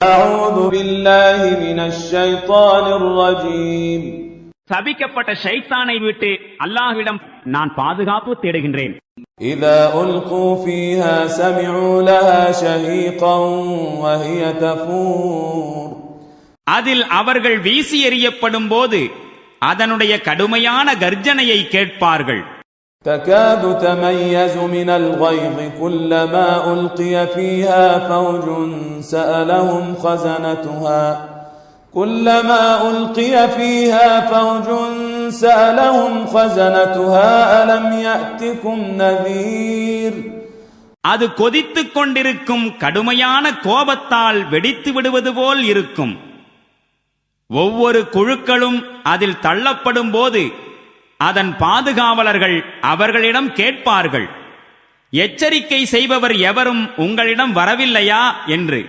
أعوذ بالله من الشيطان الرجيم. சபிக்கப்பட்ட ஷைத்தானை விட்டு அல்லாஹ்விடம் நான் பாதுகாப்பு தேடுகின்றேன். إذا ألقوا فيها سمعوا لها شهيقا وهي تفور. அதில் அவர்கள் வீசி எறியப்படும் போது அதனுடைய கடுமையான கர்ஜனையை கேட்பார்கள். تكاد تميز من الغيظ كلما ألقي فيها فوج سألهم خزنتها كلما ألقي فيها فوج سألهم خزنتها ألم يأتكم نذير. அது கொதித்துக் கொண்டிருக்கும் கடுமையான கோபத்தால் வெடித்து விடுவது போல் இருக்கும். ஒவ்வொரு குழுக்களும் அதில் தள்ளப்படும் போது அதன் பாதுகாவலர்கள் அவர்களிடம் கேட்பார்கள், எச்சரிக்கை செய்பவர் எவரும் உங்களிடம் வரவில்லையா என்று.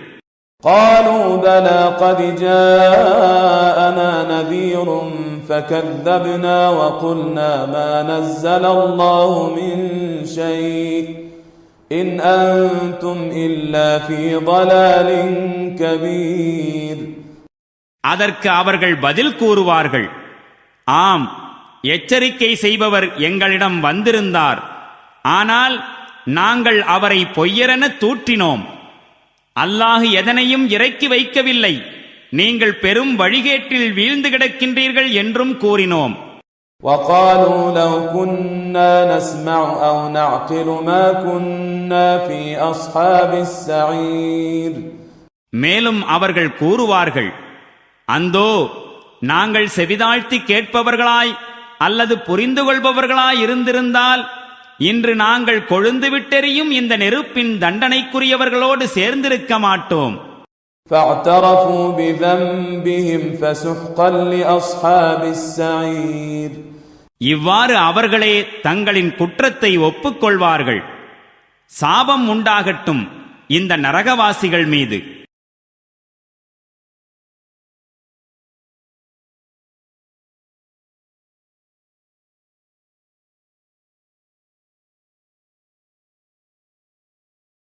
قالوا بلى قد جاءنا نذير فكذبنا وقلنا ما نزل الله من شيء إن أنتم إلا في ضلال كبير. அதற்கு அவர்கள் பதில் கூறுவார்கள், ஆம், எச்சரிக்கை செய்பவர் எங்களிடம் வந்திருந்தார், ஆனால் நாங்கள் அவரை பொய்யரென தூற்றினோம். அல்லாஹ் எதனையும் இறக்கி வைக்கவில்லை, நீங்கள் பெரும் வழிகேட்டில் வீழ்ந்து கிடக்கின்றீர்கள் என்றும் கூறினோம். وقالوا لو كنا نسمع أو نعقل ما كنا في أصحاب السعير. மேலும் அவர்கள் கூறுவார்கள், அந்தோ நாங்கள் செவிதாழ்த்தி கேட்பவர்களாய் அல்லது புரிந்து கொள்பவர்களாய் இருந்திருந்தால் இன்று நாங்கள் கொழுந்து விட்டெறியும் இந்த நெருப்பின் தண்டனைக்குரியவர்களோடு சேர்ந்திருக்க மாட்டோம். فاعترفوا بذنبهم فسحقا لأصحاب السعير. இவ்வாறு அவர்களே தங்களின் குற்றத்தை ஒப்புக்கொள்வார்கள். சாபம் உண்டாகட்டும் இந்த நரகவாசிகள் மீது.